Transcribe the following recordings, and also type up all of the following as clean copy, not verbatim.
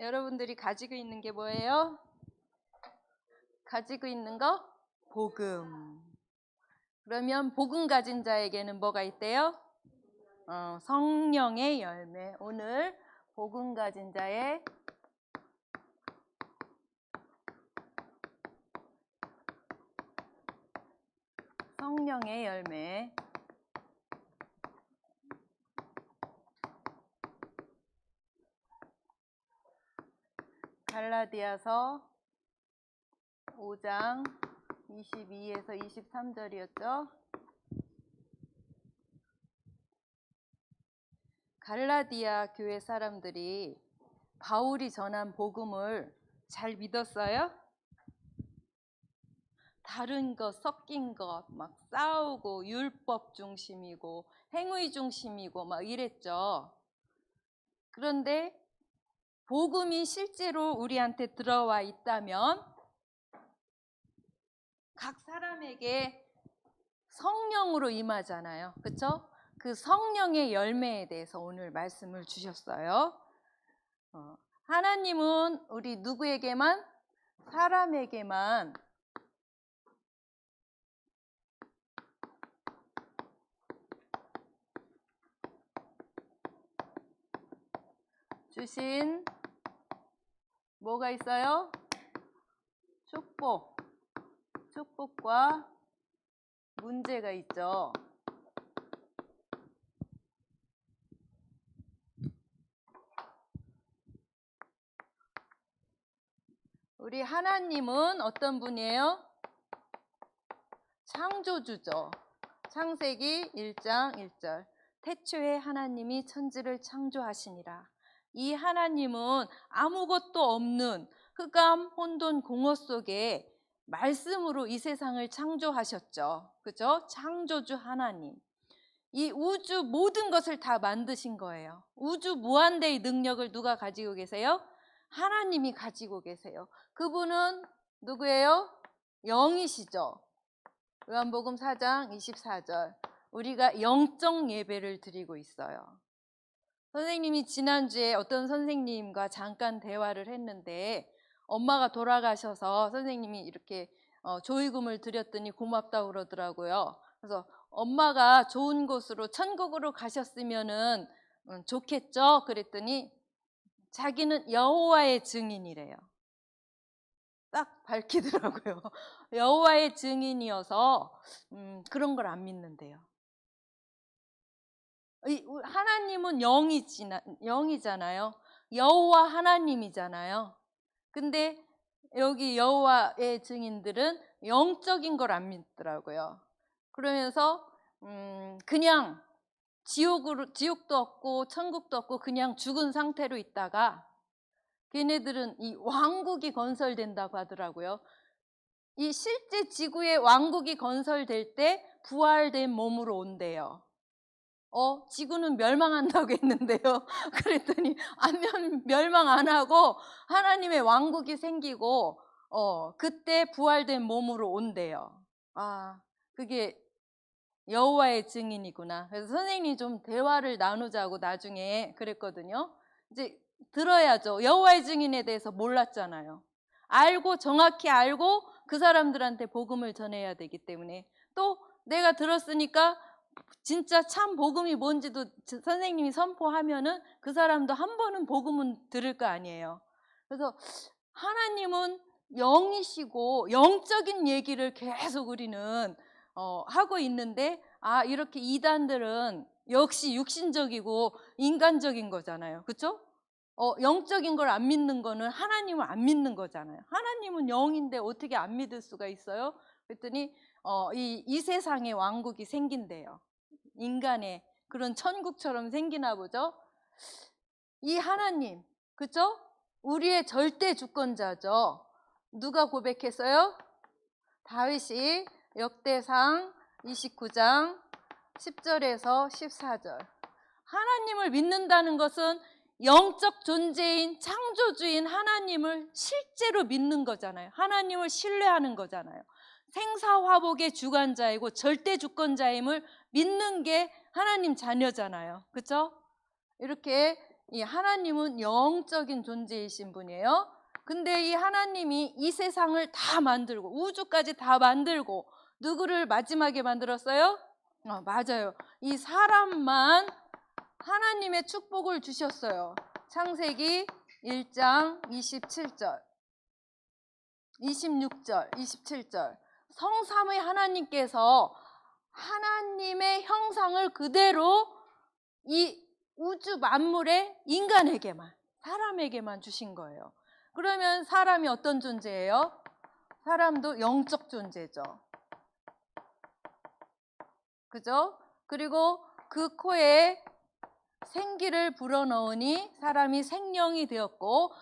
여러분들이 가지고 있는 게 뭐예요? 가지고 있는 거? 복음. 그러면 복음 가진 자에게는 뭐가 있대요? 성령의 열매. 오늘 복음 가진 자의 성령의 열매. 갈라디아서 5장 22에서 23절이었죠. 갈라디아 교회 사람들이 바울이 전한 복음을 잘 믿었어요? 다른 것, 섞인 것, 막 싸우고 율법 중심이고 행위 중심이고 막 이랬죠. 그런데 복음이 실제로 우리한테 들어와 있다면 각 사람에게 성령으로 임하잖아요. 그렇죠? 그 성령의 열매에 대해서 오늘 말씀을 주셨어요. 하나님은 우리 누구에게만? 사람에게만 주신 뭐가 있어요? 축복과 문제가 있죠. 우리 하나님은 어떤 분이에요? 창조주죠. 창세기 1장 1절. 태초에 하나님이 천지를 창조하시니라. 이 하나님은 아무것도 없는 흑암, 혼돈, 공허 속에 말씀으로 이 세상을 창조하셨죠. 그죠? 창조주 하나님. 이 우주 모든 것을 다 만드신 거예요. 우주 무한대의 능력을 누가 가지고 계세요? 하나님이 가지고 계세요. 그분은 누구예요? 영이시죠. 요한복음 4장 24절. 우리가 영적 예배를 드리고 있어요. 선생님이 지난주에 어떤 선생님과 잠깐 대화를 했는데 엄마가 돌아가셔서 선생님이 이렇게 조의금을 드렸더니 고맙다고 그러더라고요. 그래서 엄마가 좋은 곳으로 천국으로 가셨으면은 좋겠죠? 그랬더니 자기는 여호와의 증인이래요. 딱 밝히더라고요. 여호와의 증인이어서 그런 걸 안 믿는데요. 하나님은 영이잖아요. 여호와 하나님이잖아요. 근데 여기 여호와의 증인들은 영적인 걸 안 믿더라고요. 그러면서 그냥 지옥도 없고 천국도 없고 그냥 죽은 상태로 있다가 걔네들은 이 왕국이 건설된다고 하더라고요. 이 실제 지구에 왕국이 건설될 때 부활된 몸으로 온대요. 지구는 멸망한다고 했는데요. 그랬더니 멸망 안 하고 하나님의 왕국이 생기고 그때 부활된 몸으로 온대요. 그게 여호와의 증인이구나. 그래서 선생님이 좀 대화를 나누자고 나중에 그랬거든요. 이제 들어야죠. 여호와의 증인에 대해서 몰랐잖아요. 정확히 알고 그 사람들한테 복음을 전해야 되기 때문에 또 내가 들었으니까 진짜 참 복음이 뭔지도 선생님이 선포하면은 그 사람도 한 번은 복음은 들을 거 아니에요. 그래서 하나님은 영이시고 영적인 얘기를 계속 우리는 하고 있는데 이렇게 이단들은 역시 육신적이고 인간적인 거잖아요. 그렇죠? 영적인 걸 안 믿는 거는 하나님을 안 믿는 거잖아요. 하나님은 영인데 어떻게 안 믿을 수가 있어요? 그랬더니 이 세상에 왕국이 생긴대요. 인간의 그런 천국처럼 생기나 보죠. 이 하나님, 그죠? 우리의 절대 주권자죠. 누가 고백했어요? 다윗이 역대상 29장 10절에서 14절. 하나님을 믿는다는 것은 영적 존재인 창조주인 하나님을 실제로 믿는 거잖아요. 하나님을 신뢰하는 거잖아요. 생사화복의 주관자이고 절대 주권자임을 믿는 게 하나님 자녀잖아요. 그렇죠? 이렇게 이 하나님은 영적인 존재이신 분이에요. 근데 이 하나님이 이 세상을 다 만들고 우주까지 다 만들고 누구를 마지막에 만들었어요? 맞아요. 이 사람만 하나님의 축복을 주셨어요. 창세기 1장 27절, 26절, 27절. 성삼위 하나님께서 하나님의 형상을 그대로 이 우주 만물에 인간에게만, 사람에게만 주신 거예요. 그러면 사람이 어떤 존재예요? 사람도 영적 존재죠. 그죠? 그리고 그 코에 생기를 불어넣으니 사람이 생명이 되었고,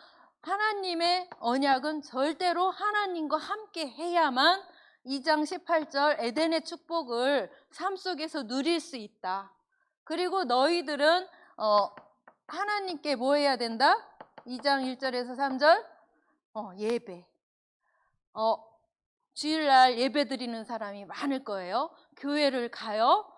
하나님의 언약은 절대로 하나님과 함께 해야만 2장 18절 에덴의 축복을 삶 속에서 누릴 수 있다. 그리고 너희들은 하나님께 뭐 해야 된다? 2장 1절에서 3절 예배. 주일날 예배 드리는 사람이 많을 거예요. 교회를 가요.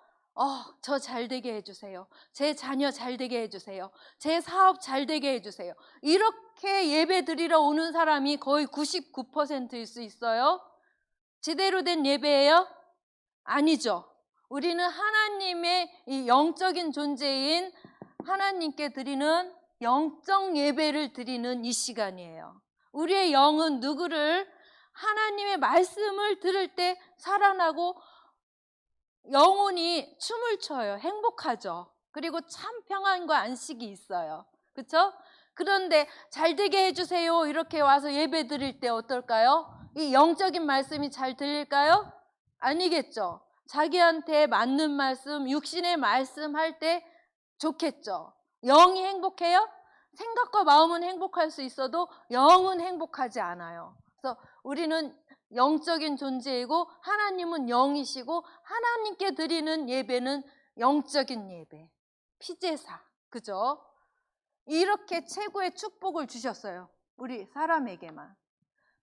저 잘 되게 해주세요. 제 자녀 잘 되게 해주세요. 제 사업 잘 되게 해주세요. 이렇게 예배 드리러 오는 사람이 거의 99%일 수 있어요. 제대로 된 예배예요? 아니죠. 우리는 하나님의 이 영적인 존재인 하나님께 드리는 영적 예배를 드리는 이 시간이에요. 우리의 영은 누구를? 하나님의 말씀을 들을 때 살아나고 영혼이 춤을 춰요. 행복하죠. 그리고 참 평안과 안식이 있어요. 그렇죠? 그런데 잘 되게 해주세요 이렇게 와서 예배 드릴 때 어떨까요? 이 영적인 말씀이 잘 들릴까요? 아니겠죠. 자기한테 맞는 말씀, 육신의 말씀 할 때 좋겠죠. 영이 행복해요? 생각과 마음은 행복할 수 있어도 영은 행복하지 않아요. 그래서 우리는 영적인 존재이고 하나님은 영이시고 하나님께 드리는 예배는 영적인 예배, 피제사, 그죠? 이렇게 최고의 축복을 주셨어요. 우리 사람에게만.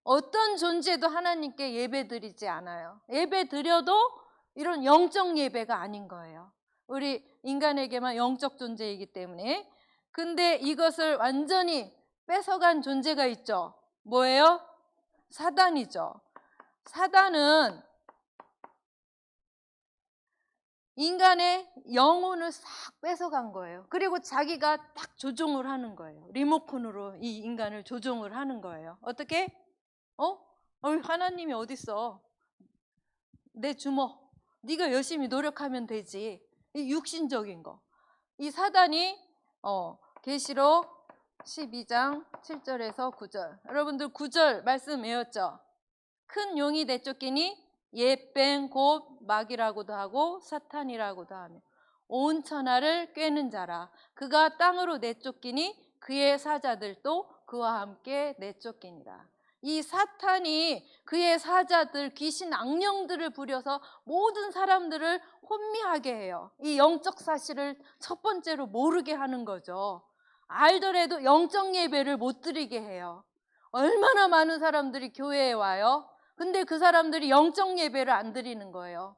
어떤 존재도 하나님께 예배 드리지 않아요. 예배 드려도 이런 영적 예배가 아닌 거예요. 우리 인간에게만 영적 존재이기 때문에. 근데 이것을 완전히 뺏어간 존재가 있죠. 뭐예요? 사단이죠. 사단은 인간의 영혼을 싹 뺏어간 거예요. 그리고 자기가 딱 조종을 하는 거예요. 리모컨으로 이 인간을 조종을 하는 거예요. 어떻게? 하나님이 어딨어? 내 주먹. 네가 열심히 노력하면 되지. 이 육신적인 거. 이 사단이 계시록 12장 7절에서 9절. 여러분들 9절 말씀 외웠죠? 큰 용이 내쫓기니 옛뱀 곧 마귀라고도 하고 사탄이라고도 하며 온 천하를 꿰는 자라. 그가 땅으로 내쫓기니 그의 사자들도 그와 함께 내쫓기니라. 이 사탄이 그의 사자들, 귀신 악령들을 부려서 모든 사람들을 혼미하게 해요. 이 영적 사실을 첫 번째로 모르게 하는 거죠. 알더라도 영적 예배를 못 드리게 해요. 얼마나 많은 사람들이 교회에 와요? 근데 그 사람들이 영적 예배를 안 드리는 거예요.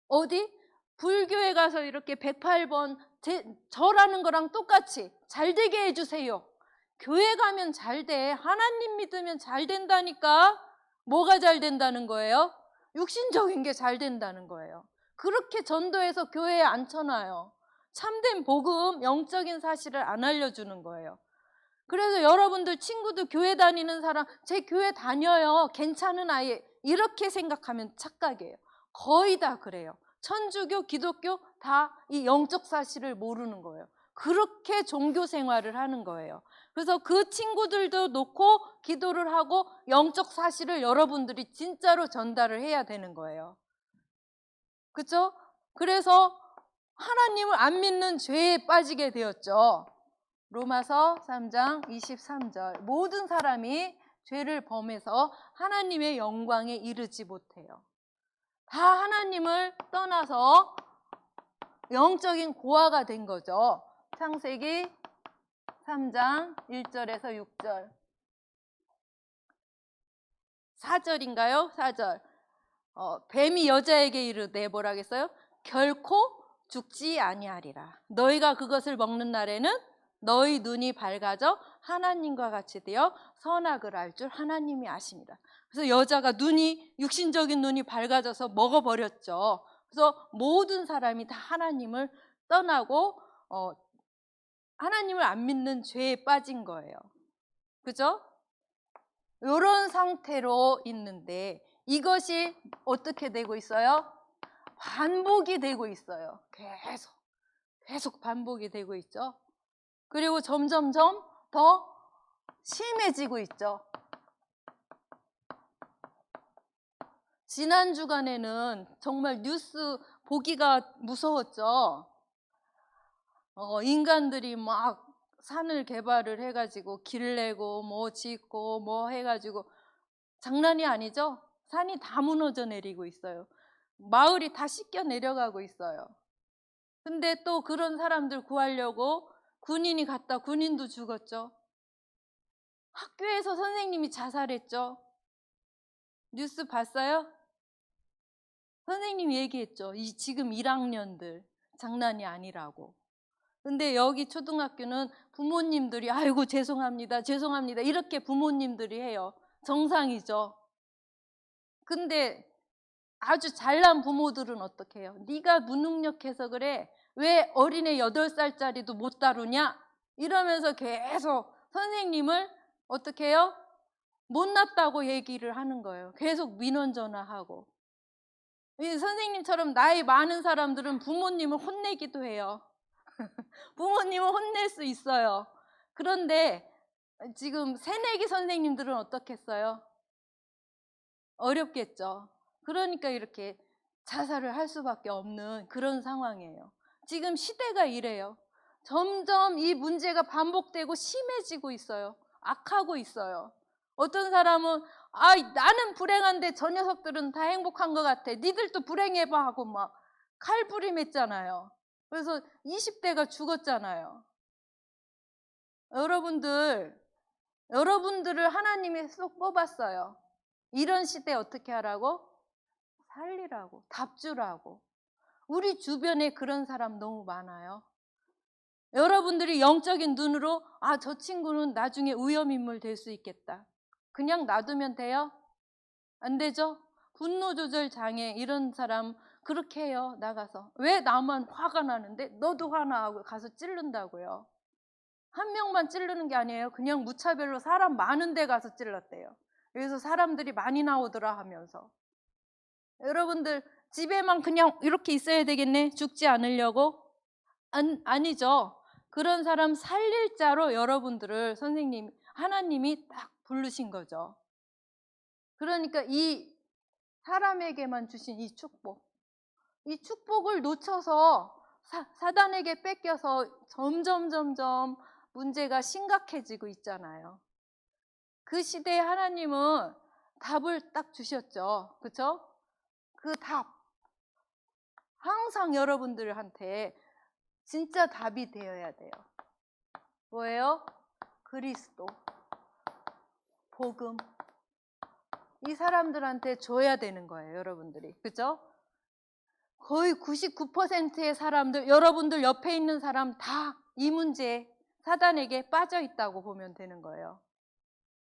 어디? 불교에 가서 이렇게 108번 절하는 거랑 똑같이 잘 되게 해주세요. 교회 가면 잘 돼. 하나님 믿으면 잘 된다니까. 뭐가 잘 된다는 거예요? 육신적인 게 잘 된다는 거예요. 그렇게 전도해서 교회에 앉혀놔요. 참된 복음, 영적인 사실을 안 알려주는 거예요. 그래서 여러분들 친구들 교회 다니는 사람, 제 교회 다녀요, 괜찮은 아이, 이렇게 생각하면 착각이에요. 거의 다 그래요. 천주교, 기독교 다 이 영적 사실을 모르는 거예요. 그렇게 종교 생활을 하는 거예요. 그래서 그 친구들도 놓고 기도를 하고 영적 사실을 여러분들이 진짜로 전달을 해야 되는 거예요. 그렇죠? 그래서 하나님을 안 믿는 죄에 빠지게 되었죠. 로마서 3장 23절. 모든 사람이 죄를 범해서 하나님의 영광에 이르지 못해요. 다 하나님을 떠나서 영적인 고아가 된 거죠. 창세기 3장 1절에서 6절. 4절인가요? 4절. 뱀이 여자에게 이르되 뭐라겠어요? 결코 죽지 아니하리라. 너희가 그것을 먹는 날에는 너희 눈이 밝아져 하나님과 같이 되어 선악을 알 줄 하나님이 아십니다. 그래서 여자가 눈이 육신적인 눈이 밝아져서 먹어버렸죠. 그래서 모든 사람이 다 하나님을 떠나고 하나님을 안 믿는 죄에 빠진 거예요. 그죠? 이런 상태로 있는데 이것이 어떻게 되고 있어요? 반복이 되고 있어요. 계속 반복이 되고 있죠. 그리고 점점점 더 심해지고 있죠. 지난 주간에는 정말 뉴스 보기가 무서웠죠. 인간들이 막 산을 개발을 해가지고 길 내고 뭐 짓고 뭐 해가지고 장난이 아니죠. 산이 다 무너져 내리고 있어요. 마을이 다 씻겨 내려가고 있어요. 근데 또 그런 사람들 구하려고 군인이 갔다 군인도 죽었죠. 학교에서 선생님이 자살했죠. 뉴스 봤어요? 선생님이 얘기했죠. 지금 1학년들 장난이 아니라고. 근데 여기 초등학교는 부모님들이 아이고 죄송합니다 이렇게 부모님들이 해요. 정상이죠. 근데 아주 잘난 부모들은 어떻게 해요? 네가 무능력해서 그래. 왜 어린애 8살짜리도 못 다루냐? 이러면서 계속 선생님을 어떻게 해요? 못났다고 얘기를 하는 거예요. 계속 민원 전화하고. 이 선생님처럼 나이 많은 사람들은 부모님을 혼내기도 해요. 부모님을 혼낼 수 있어요. 그런데 지금 새내기 선생님들은 어떻겠어요? 어렵겠죠. 그러니까 이렇게 자살을 할 수밖에 없는 그런 상황이에요. 지금 시대가 이래요. 점점 이 문제가 반복되고 심해지고 있어요. 악하고 있어요. 어떤 사람은 나는 불행한데 저 녀석들은 다 행복한 것 같아. 니들도 불행해봐 하고 막 칼부림했잖아요. 그래서 20대가 죽었잖아요. 여러분들을 하나님이 쏙 뽑았어요. 이런 시대 어떻게 하라고? 살리라고, 답주라고. 우리 주변에 그런 사람 너무 많아요. 여러분들이 영적인 눈으로 저 친구는 나중에 위험인물 될 수 있겠다. 그냥 놔두면 돼요? 안 되죠? 분노 조절 장애 이런 사람 그렇게 해요. 나가서. 왜 나만 화가 나는데 너도 화나고 가서 찌른다고요. 한 명만 찌르는 게 아니에요. 그냥 무차별로 사람 많은 데 가서 찔렀대요. 그래서 사람들이 많이 나오더라 하면서. 여러분들 집에만 그냥 이렇게 있어야 되겠네? 죽지 않으려고? 아니죠. 그런 사람 살릴 자로 여러분들을 하나님이 딱 부르신 거죠. 그러니까 이 사람에게만 주신 이 축복을 놓쳐서 사단에게 뺏겨서 점점 문제가 심각해지고 있잖아요. 그 시대에 하나님은 답을 딱 주셨죠. 그렇죠? 그 답 항상 여러분들한테 진짜 답이 되어야 돼요. 뭐예요? 그리스도, 복음. 이 사람들한테 줘야 되는 거예요, 여러분들이. 그죠? 거의 99%의 사람들, 여러분들 옆에 있는 사람 다 이 문제에 사단에게 빠져 있다고 보면 되는 거예요.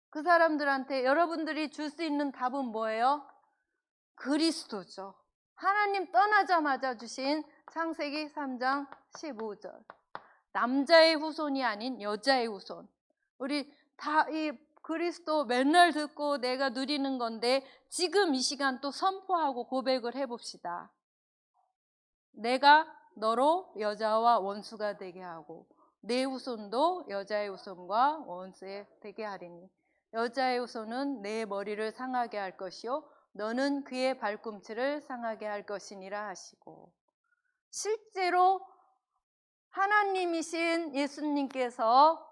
그 사람들한테 여러분들이 줄 수 있는 답은 뭐예요? 그리스도죠. 하나님 떠나자마자 주신 창세기 3장 15절. 남자의 후손이 아닌 여자의 후손. 우리 다 이 그리스도 맨날 듣고 내가 누리는 건데 지금 이 시간 또 선포하고 고백을 해봅시다. 내가 너로 여자와 원수가 되게 하고 내 후손도 여자의 후손과 원수에 되게 하리니 여자의 후손은 내 머리를 상하게 할 것이요 너는 그의 발꿈치를 상하게 할 것이니라 하시고, 실제로 하나님이신 예수님께서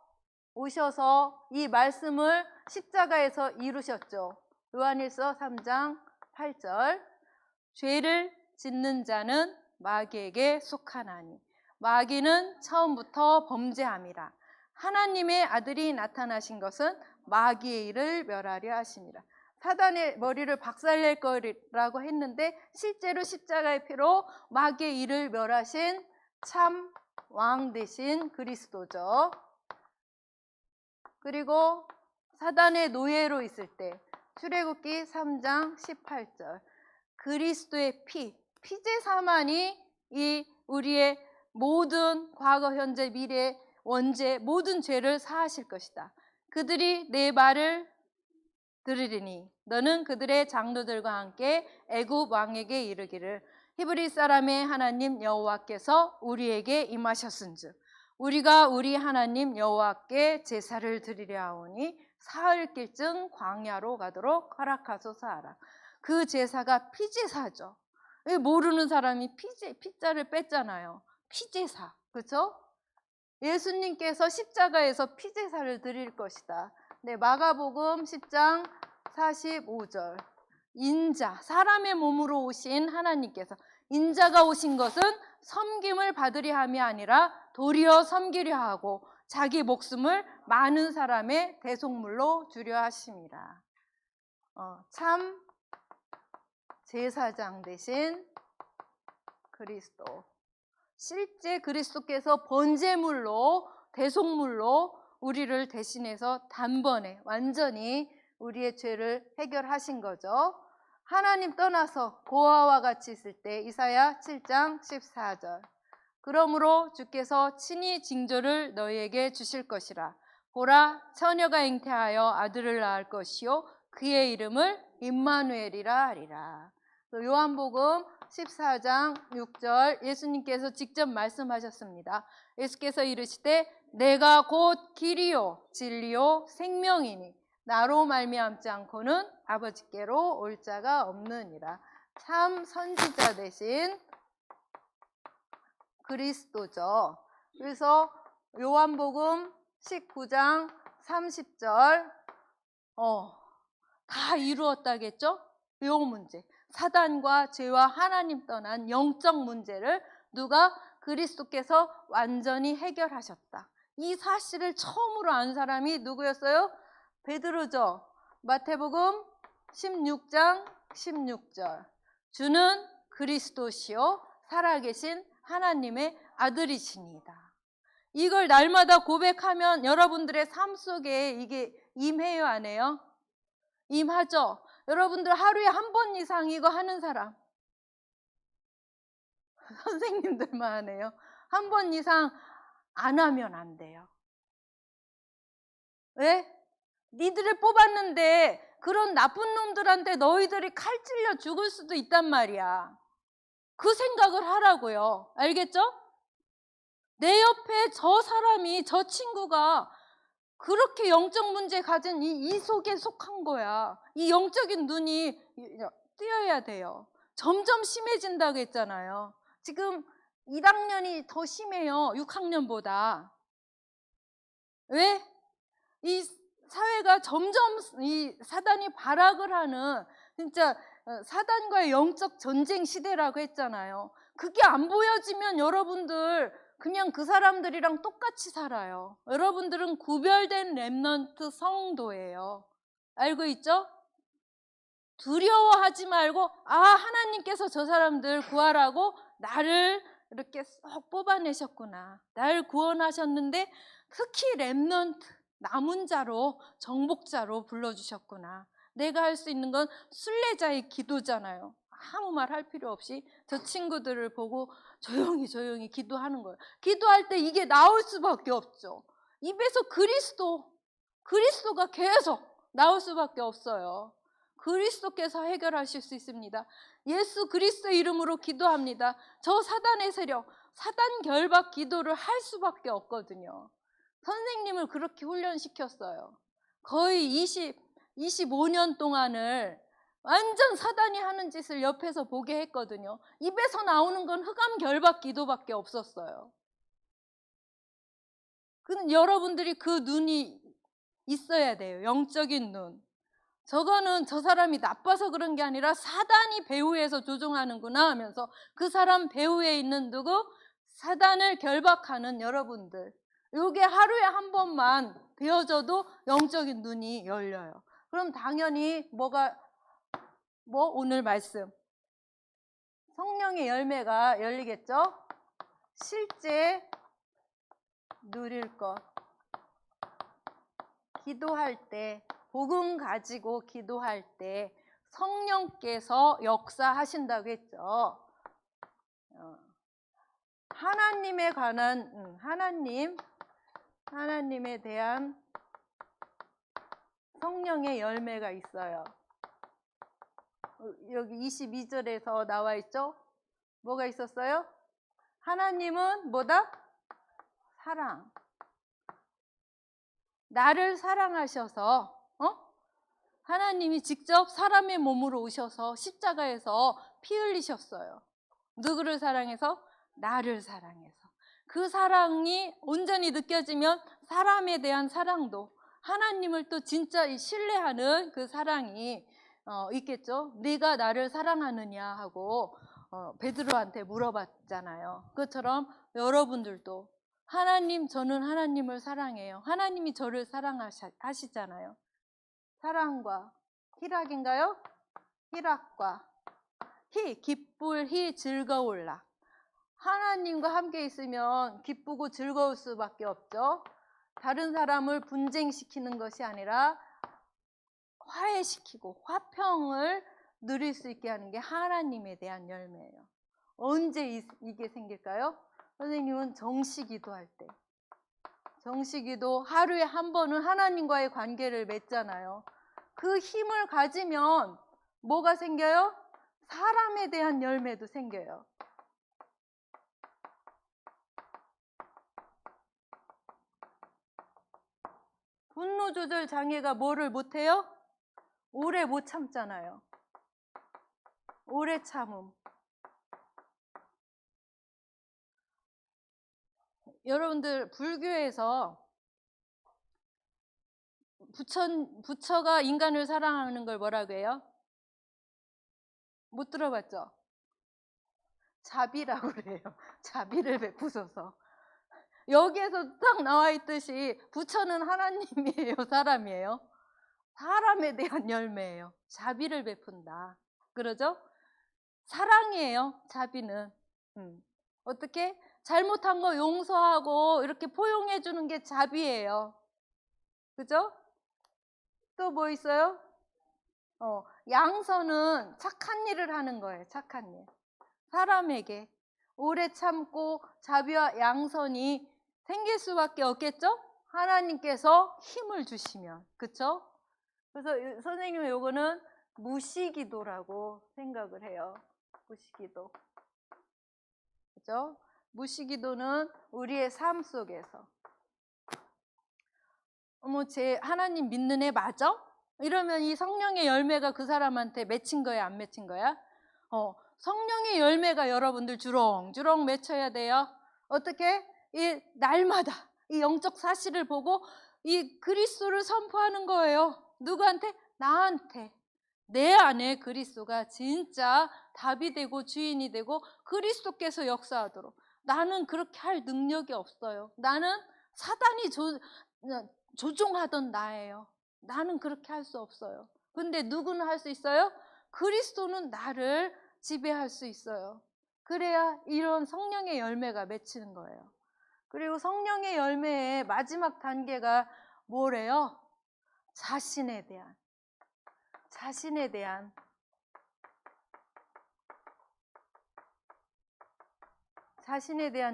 오셔서 이 말씀을 십자가에서 이루셨죠. 요한일서 3장 8절. 죄를 짓는 자는 마귀에게 속하나니 마귀는 처음부터 범죄함이라. 하나님의 아들이 나타나신 것은 마귀의 일을 멸하려 하심이라. 사단의 머리를 박살낼 거라고 했는데 실제로 십자가의 피로 마귀의 일을 멸하신 참 왕 되신 그리스도죠. 그리고 사단의 노예로 있을 때 출애굽기 3장 18절 그리스도의 피제사만이 이 우리의 모든 과거, 현재, 미래, 원죄 모든 죄를 사하실 것이다. 그들이 내 말을 들으리니 너는 그들의 장로들과 함께 애굽 왕에게 이르기를 히브리 사람의 하나님 여호와께서 우리에게 임하셨은즉 우리가 우리 하나님 여호와께 제사를 드리려 하오니 사흘 길쯤 광야로 가도록 허락하소서 하라. 그 제사가 피제사죠. 모르는 사람이 피자를 뺐잖아요. 피제사, 그렇죠? 예수님께서 십자가에서 피제사를 드릴 것이다. 네, 마가복음 10장 45절 인자, 사람의 몸으로 오신 하나님께서 인자가 오신 것은 섬김을 받으려 함이 아니라 도리어 섬기려 하고 자기 목숨을 많은 사람의 대속물로 주려 하심이라. 참 제사장 대신 그리스도, 실제 그리스도께서 번제물로 대속물로 우리를 대신해서 단번에 완전히 우리의 죄를 해결하신 거죠. 하나님 떠나서 고아와 같이 있을 때 이사야 7장 14절 그러므로 주께서 친히 징조를 너희에게 주실 것이라. 보라, 처녀가 잉태하여 아들을 낳을 것이요 그의 이름을 임마누엘이라 하리라. 요한복음 14장 6절 예수님께서 직접 말씀하셨습니다. 예수께서 이르시되 내가 곧 길이요 진리요 생명이니 나로 말미암지 않고는 아버지께로 올 자가 없느니라. 참 선지자 대신 그리스도죠. 그래서 요한복음 19장 30절 다 이루었다겠죠? 요 문제, 사단과 죄와 하나님 떠난 영적 문제를 누가? 그리스도께서 완전히 해결하셨다. 이 사실을 처음으로 안 사람이 누구였어요? 베드로죠. 마태복음 16장 16절 주는 그리스도시요 살아계신 하나님의 아들이시니다. 이걸 날마다 고백하면 여러분들의 삶 속에 이게 임해요, 안 해요? 임하죠. 여러분들 하루에 한 번 이상 이거 하는 사람 선생님들만 하네요. 한 번 이상 안 하면 안 돼요. 왜? 니들을 뽑았는데 그런 나쁜 놈들한테 너희들이 칼 찔려 죽을 수도 있단 말이야. 그 생각을 하라고요. 알겠죠? 내 옆에 저 사람이, 저 친구가 그렇게 영적 문제 가진 이 속에 속한 거야. 이 영적인 눈이 뜨여야 돼요. 점점 심해진다고 했잖아요. 지금 1학년이 더 심해요. 6학년보다. 왜? 이 사회가 점점 이 사단이 발악을 하는 진짜 사단과의 영적 전쟁 시대라고 했잖아요. 그게 안 보여지면 여러분들 그냥 그 사람들이랑 똑같이 살아요. 여러분들은 구별된 렘넌트 성도예요. 알고 있죠? 두려워하지 말고 하나님께서 저 사람들 구하라고 나를 이렇게 쏙 뽑아내셨구나. 날 구원하셨는데 특히 렘넌트 남은 자로 정복자로 불러주셨구나. 내가 할 수 있는 건 순례자의 기도잖아요. 아무 말 할 필요 없이 저 친구들을 보고 조용히 기도하는 거예요. 기도할 때 이게 나올 수밖에 없죠. 입에서 그리스도가 계속 나올 수밖에 없어요. 그리스도께서 해결하실 수 있습니다. 예수 그리스도의 이름으로 기도합니다. 저 사단의 세력, 사단 결박 기도를 할 수밖에 없거든요. 선생님을 그렇게 훈련시켰어요. 거의 25년 동안을 완전 사단이 하는 짓을 옆에서 보게 했거든요. 입에서 나오는 건 흑암 결박 기도밖에 없었어요. 여러분들이 그 눈이 있어야 돼요. 영적인 눈. 저거는 저 사람이 나빠서 그런 게 아니라 사단이 배후에서 조종하는구나 하면서 그 사람 배후에 있는 누구? 사단을 결박하는 여러분들. 요게 하루에 한 번만 되어져도 영적인 눈이 열려요. 그럼 당연히 오늘 말씀 성령의 열매가 열리겠죠? 실제 누릴 것, 기도할 때, 복음 가지고 기도할 때 성령께서 역사하신다고 했죠. 하나님에 관한 하나님에 대한 성령의 열매가 있어요. 여기 22절에서 나와 있죠? 뭐가 있었어요? 하나님은 뭐다? 사랑. 나를 사랑하셔서 하나님이 직접 사람의 몸으로 오셔서 십자가에서 피 흘리셨어요. 누구를 사랑해서? 나를 사랑해서. 그 사랑이 온전히 느껴지면 사람에 대한 사랑도, 하나님을 또 진짜 신뢰하는 그 사랑이 있겠죠. 네가 나를 사랑하느냐 하고 베드로한테 물어봤잖아요. 그것처럼 여러분들도 하나님, 저는 하나님을 사랑해요. 하나님이 저를 사랑하시잖아요. 사랑과 희락인가요? 희락과 기쁠 즐거울라. 하나님과 함께 있으면 기쁘고 즐거울 수밖에 없죠. 다른 사람을 분쟁시키는 것이 아니라 화해시키고 화평을 누릴 수 있게 하는 게 하나님에 대한 열매예요. 언제 이게 생길까요? 선생님은 정시기도 할 때, 정시기도 하루에 한 번은 하나님과의 관계를 맺잖아요. 그 힘을 가지면 뭐가 생겨요? 사람에 대한 열매도 생겨요. 분노 조절 장애가 뭐를 못해요? 오래 못 참잖아요. 오래 참음. 여러분들 불교에서 부처가 인간을 사랑하는 걸 뭐라고 해요? 못 들어봤죠? 자비라고 그래요. 자비를 베푸소서. 여기에서 딱 나와 있듯이 부처는 하나님이에요, 사람이에요? 사람에 대한 열매예요. 자비를 베푼다. 그러죠? 사랑이에요, 자비는. 어떻게? 잘못한 거 용서하고 이렇게 포용해 주는 게 자비예요. 그죠? 또 뭐 있어요? 양선은 착한 일을 하는 거예요. 착한 일. 사람에게 오래 참고 자비와 양선이 생길 수밖에 없겠죠? 하나님께서 힘을 주시면. 그쵸? 그래서 선생님은 요거는 무시기도라고 생각을 해요. 무시기도. 그죠? 무시기도는 우리의 삶 속에서 제 하나님 믿는 애 맞아? 이러면 이 성령의 열매가 그 사람한테 맺힌 거야, 안 맺힌 거야? 성령의 열매가 여러분들 주렁주렁 맺혀야 돼요. 어떻게? 이 날마다 이 영적 사실을 보고 이 그리스도를 선포하는 거예요. 누구한테? 나한테. 내 안에 그리스도가 진짜 답이 되고 주인이 되고 그리스도께서 역사하도록. 나는 그렇게 할 능력이 없어요. 나는 사단이 조종하던 나예요. 나는 그렇게 할 수 없어요. 근데 누구는 할 수 있어요? 그리스도는 나를 지배할 수 있어요. 그래야 이런 성령의 열매가 맺히는 거예요. 그리고 성령의 열매의 마지막 단계가 뭐래요? 자신에 대한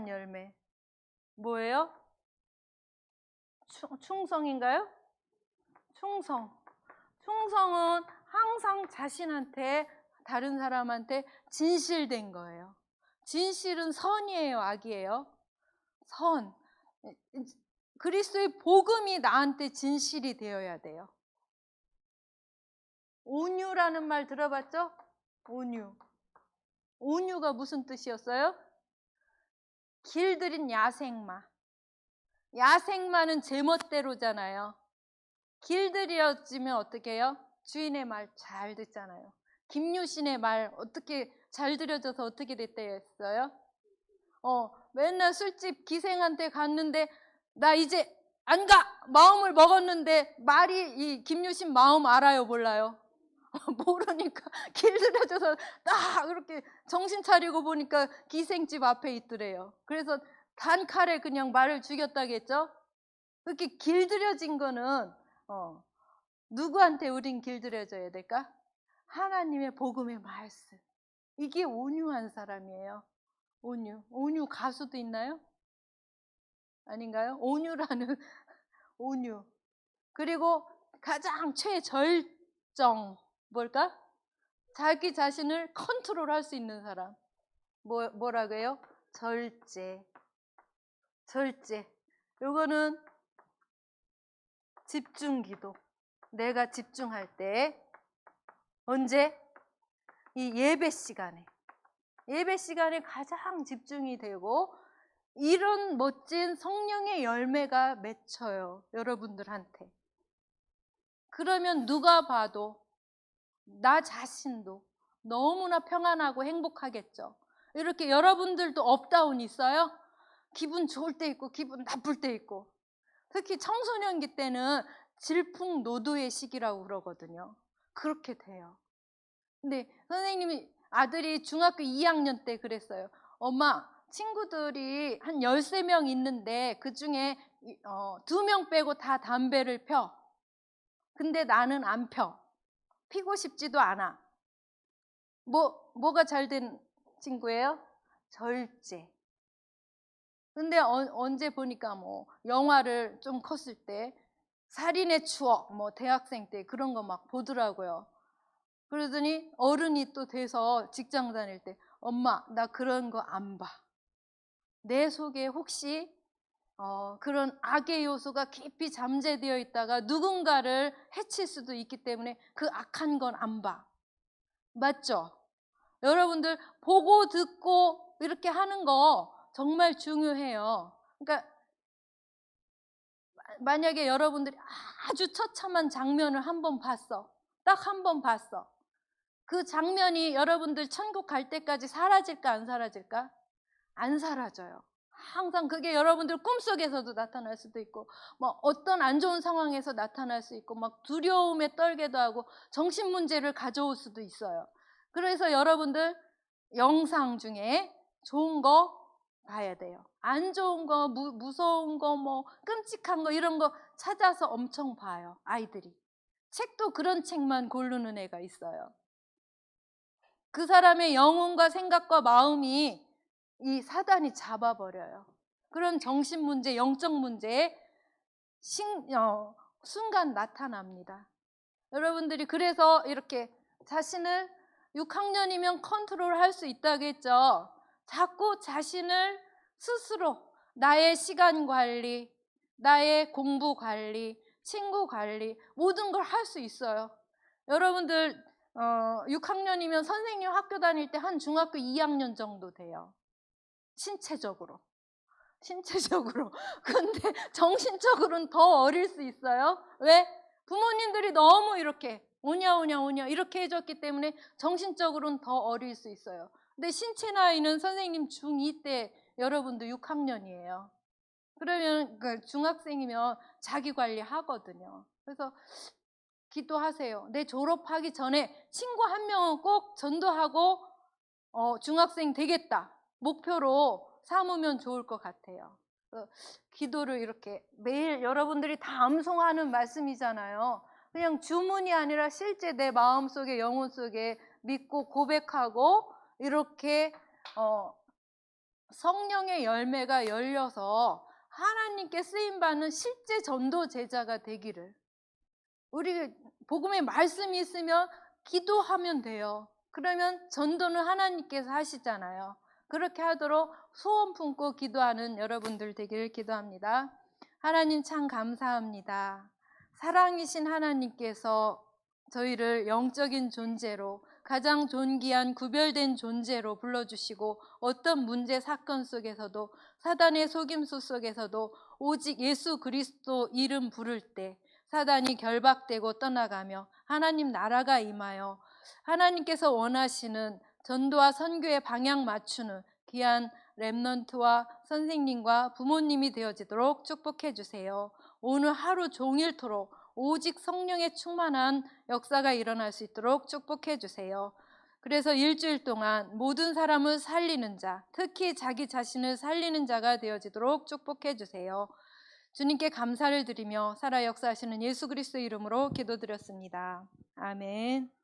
열매. 뭐예요? 충성인가요? 충성은 항상 자신한테, 다른 사람한테 진실된 거예요. 진실은 선이에요, 악이에요? 선. 그리스도의 복음이 나한테 진실이 되어야 돼요. 온유라는 말 들어봤죠? 온유가 무슨 뜻이었어요? 길들인 야생마. 야생마는 제멋대로잖아요. 길들여지면 어떻게 해요? 주인의 말 잘 듣잖아요. 김유신의 말 어떻게 잘 들여져서 어떻게 됐어요? 맨날 술집 기생한테 갔는데 나 이제 안 가! 마음을 먹었는데 말이 이 김유신 마음 알아요, 몰라요? 모르니까 길들여져서 딱 그렇게 정신 차리고 보니까 기생집 앞에 있더래요. 그래서 단칼에 그냥 말을 죽였다겠죠? 그렇게 길들여진 거는 누구한테 우린 길들여져야 될까? 하나님의 복음의 말씀. 이게 온유한 사람이에요. 온유 가수도 있나요? 아닌가요? 온유라는 온유. 그리고 가장 최절정 뭘까? 자기 자신을 컨트롤할 수 있는 사람. 뭐라고 해요? 절제. 요거는 집중기도. 내가 집중할 때 언제? 이 예배 시간에 가장 집중이 되고 이런 멋진 성령의 열매가 맺혀요. 여러분들한테. 그러면 누가 봐도 나 자신도 너무나 평안하고 행복하겠죠. 이렇게 여러분들도 업다운 있어요? 기분 좋을 때 있고 기분 나쁠 때 있고. 특히 청소년기 때는 질풍노도의 시기라고 그러거든요. 그렇게 돼요. 근데 선생님이 아들이 중학교 2학년 때 그랬어요. 엄마, 친구들이 한 13명 있는데 그중에 2명 빼고 다 담배를 펴. 근데 나는 안 펴. 피고 싶지도 않아. 뭐가 잘 된 친구예요? 절제. 근데 언제 보니까 뭐 영화를 좀 컸을 때 살인의 추억, 뭐 대학생 때 그런 거 막 보더라고요. 그러더니 어른이 또 돼서 직장 다닐 때 엄마, 나 그런 거 안 봐. 내 속에 혹시 그런 악의 요소가 깊이 잠재되어 있다가 누군가를 해칠 수도 있기 때문에 그 악한 건 안 봐. 맞죠? 여러분들 보고 듣고 이렇게 하는 거 정말 중요해요. 그러니까 만약에 여러분들이 아주 처참한 장면을 한 번 봤어. 딱 한 번 봤어. 그 장면이 여러분들 천국 갈 때까지 사라질까 안 사라질까? 안 사라져요. 항상 그게 여러분들 꿈속에서도 나타날 수도 있고 뭐 어떤 안 좋은 상황에서 나타날 수 있고 막 두려움에 떨게도 하고 정신문제를 가져올 수도 있어요. 그래서 여러분들 영상 중에 좋은 거 봐야 돼요. 안 좋은 거, 무서운 거, 뭐 끔찍한 거 이런 거 찾아서 엄청 봐요. 아이들이. 책도 그런 책만 고르는 애가 있어요. 그 사람의 영혼과 생각과 마음이 이 사단이 잡아버려요. 그런 정신문제, 영적 문제에 순간 나타납니다. 여러분들이 그래서 이렇게 자신을 6학년이면 컨트롤할 수 있다겠죠. 자꾸 자신을 스스로 나의 시간 관리, 나의 공부 관리, 친구 관리 모든 걸 할 수 있어요. 여러분들 6학년이면 선생님 학교 다닐 때 한 중학교 2학년 정도 돼요. 신체적으로. 근데 정신적으로는 더 어릴 수 있어요. 왜? 부모님들이 너무 이렇게 오냐 이렇게 해줬기 때문에 정신적으로는 더 어릴 수 있어요. 근데 신체 나이는 선생님 중2 때 여러분도 6학년이에요. 그러면 그 중학생이면 자기 관리 하거든요. 그래서 기도하세요. 내 졸업하기 전에 친구 한 명은 꼭 전도하고 중학생 되겠다 목표로 삼으면 좋을 것 같아요. 기도를 이렇게 매일 여러분들이 다 암송하는 말씀이잖아요. 그냥 주문이 아니라 실제 내 마음속에 영혼 속에 믿고 고백하고 이렇게 성령의 열매가 열려서 하나님께 쓰임받는 실제 전도 제자가 되기를. 우리 복음의 말씀이 있으면 기도하면 돼요. 그러면 전도는 하나님께서 하시잖아요. 그렇게 하도록 소원 품고 기도하는 여러분들 되기를 기도합니다. 하나님 참 감사합니다. 사랑이신 하나님께서 저희를 영적인 존재로 가장 존귀한 구별된 존재로 불러주시고 어떤 문제 사건 속에서도 사단의 속임수 속에서도 오직 예수 그리스도 이름 부를 때 사단이 결박되고 떠나가며 하나님 나라가 임하여 하나님께서 원하시는 전도와 선교의 방향 맞추는 귀한 렘넌트와 선생님과 부모님이 되어지도록 축복해 주세요. 오늘 하루 종일토록 오직 성령의 충만한 역사가 일어날 수 있도록 축복해 주세요. 그래서 일주일 동안 모든 사람을 살리는 자, 특히 자기 자신을 살리는 자가 되어지도록 축복해 주세요. 주님께 감사를 드리며 살아 역사하시는 예수 그리스도의 이름으로 기도드렸습니다. 아멘.